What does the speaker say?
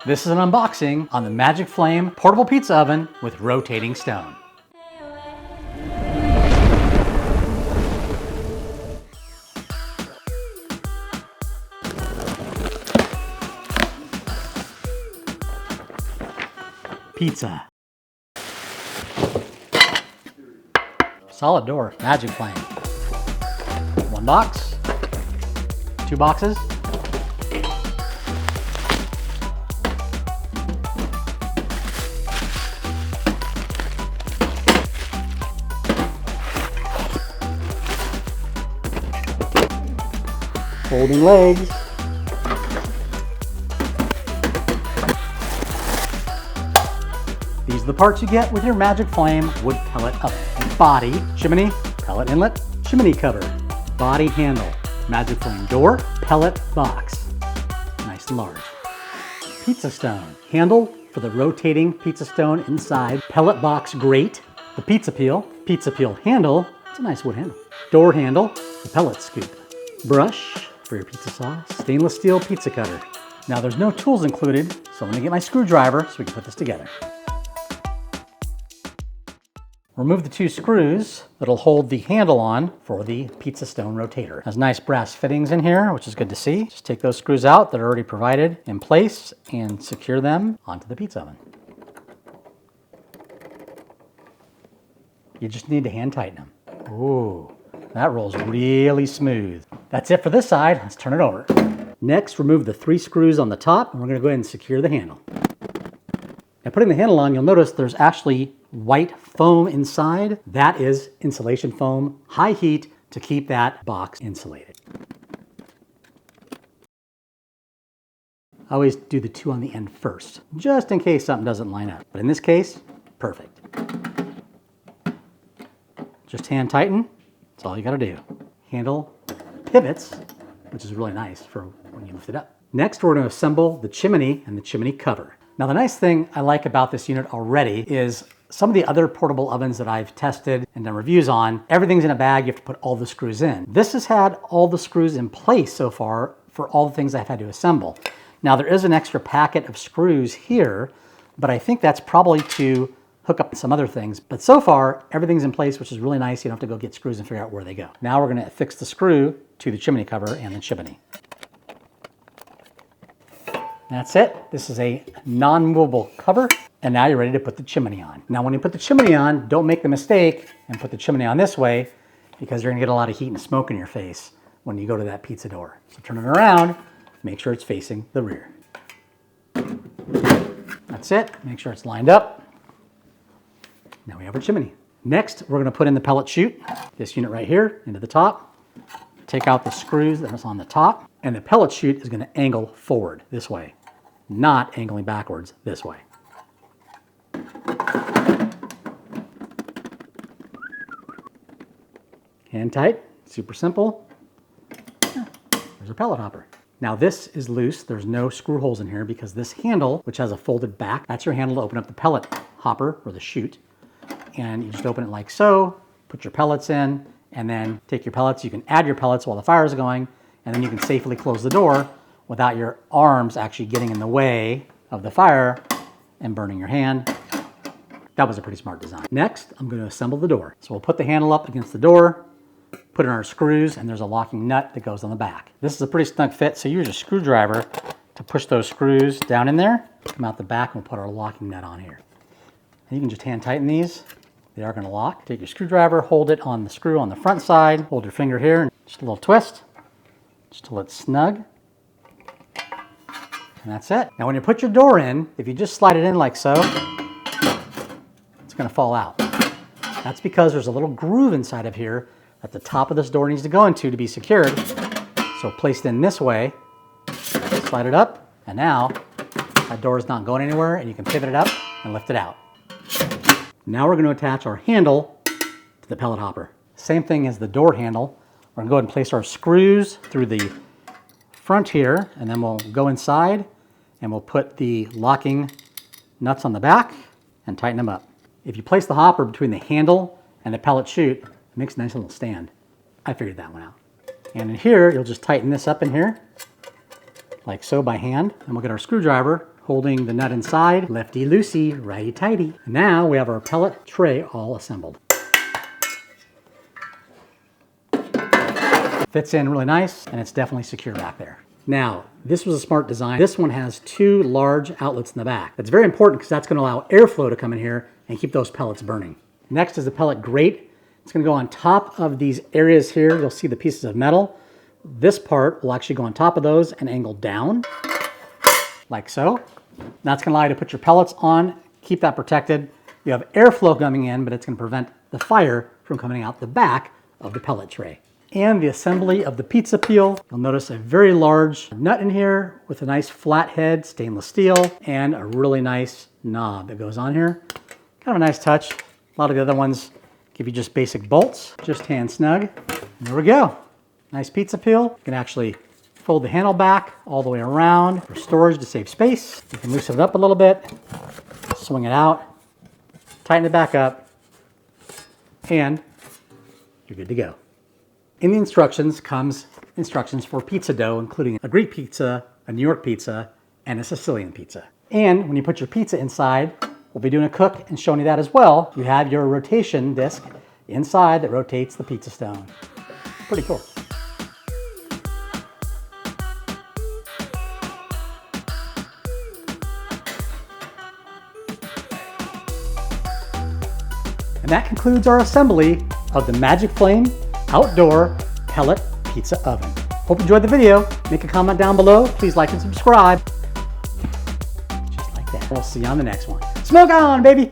This is an unboxing on the Magic Flame portable pizza oven with rotating stone. Pizza. Solid door, Magic Flame. One box, two boxes. Folding legs. These are the parts you get with your Magic Flame wood pellet oven. Body, chimney, pellet inlet, chimney cover, body handle, Magic Flame door, pellet box, nice and large. Pizza stone, handle for the rotating pizza stone inside, pellet box grate, the pizza peel handle, it's a nice wood handle. Door handle, the pellet scoop, brush for your pizza sauce, stainless steel pizza cutter. Now there's no tools included, so I'm gonna get my screwdriver so we can put this together. Remove the two screws that'll hold the handle on for the pizza stone rotator. Has nice brass fittings in here, which is good to see. Just take those screws out that are already provided in place and secure them onto the pizza oven. You just need to hand tighten them. Ooh, that rolls really smooth. That's it for this side. Let's turn it over. Next, remove the three screws on the top, and we're gonna go ahead and secure the handle. Now putting the handle on, you'll notice there's actually white foam inside. That is insulation foam, high heat to keep that box insulated. I always do the two on the end first, just in case something doesn't line up. But in this case, perfect. Just hand tighten, that's all you gotta do. Handle pivots, which is really nice for when you lift it up. Next, we're gonna assemble the chimney and the chimney cover. Now the nice thing I like about this unit already is some of the other portable ovens that I've tested and done reviews on, everything's in a bag, you have to put all the screws in. This has had all the screws in place so far for all the things I've had to assemble. Now there is an extra packet of screws here, but I think that's probably to hook up some other things. But so far, everything's in place, which is really nice. You don't have to go get screws and figure out where they go. Now we're gonna affix the screw to the chimney cover and the chimney. That's it. This is a non-movable cover. And now you're ready to put the chimney on. Now when you put the chimney on, don't make the mistake and put the chimney on this way because you're gonna get a lot of heat and smoke in your face when you go to that pizza door. So turn it around, make sure it's facing the rear. That's it. Make sure it's lined up. Now we have our chimney. Next, we're gonna put in the pellet chute, this unit right here, into the top. Take out the screws that are on the top, and the pellet chute is gonna angle forward this way, not angling backwards this way. Hand tight, super simple. There's a pellet hopper. Now this is loose, there's no screw holes in here because this handle, which has a folded back, that's your handle to open up the pellet hopper or the chute. And you just open it like so, put your pellets in, and then take your pellets. You can add your pellets while the fire is going, and then you can safely close the door without your arms actually getting in the way of the fire and burning your hand. That was a pretty smart design. Next, I'm going to assemble the door. So we'll put the handle up against the door, put in our screws, and there's a locking nut that goes on the back. This is a pretty snug fit, so use a screwdriver to push those screws down in there, come out the back, and we'll put our locking nut on here. And you can just hand tighten these. They are going to lock. Take your screwdriver, hold it on the screw on the front side, hold your finger here, and just a little twist, just till it's snug. And that's it. Now when you put your door in, if you just slide it in like so, it's going to fall out. That's because there's a little groove inside of here that the top of this door needs to go into to be secured. So place it in this way, slide it up, and now that door is not going anywhere, and you can pivot it up and lift it out. Now we're going to attach our handle to the pellet hopper. Same thing as the door handle. We're going to go ahead and place our screws through the front here, and then we'll go inside and we'll put the locking nuts on the back and tighten them up. If you place the hopper between the handle and the pellet chute, it makes a nice little stand. I figured that one out. And in here, you'll just tighten this up in here, like so by hand. And we'll get our screwdriver, holding the nut inside. Lefty-loosey, righty-tighty. Now we have our pellet tray all assembled. Fits in really nice, and it's definitely secure back there. Now, this was a smart design. This one has 2 large outlets in the back. That's very important because that's going to allow airflow to come in here and keep those pellets burning. Next is the pellet grate. It's going to go on top of these areas here. You'll see the pieces of metal. This part will actually go on top of those and angle down, like so. That's going to allow you to put your pellets on, keep that protected. You have airflow coming in, but it's going to prevent the fire from coming out the back of the pellet tray. And the assembly of the pizza peel. You'll notice a very large nut in here with a nice flat head, stainless steel, and a really nice knob that goes on here. Kind of a nice touch. A lot of the other ones give you just basic bolts, just hand snug. And there we go. Nice pizza peel. You can actually fold the handle back all the way around for storage to save space. You can loosen it up a little bit, swing it out, tighten it back up, and you're good to go. In the instructions comes instructions for pizza dough, including a Greek pizza, a New York pizza, and a Sicilian pizza. And when you put your pizza inside, we'll be doing a cook and showing you that as well. You have your rotation disc inside that rotates the pizza stone. Pretty cool. And that concludes our assembly of the Magic Flame Outdoor Pellet Pizza Oven. Hope you enjoyed the video. Make a comment down below. Please like and subscribe. Just like that. We'll see you on the next one. Smoke on, baby!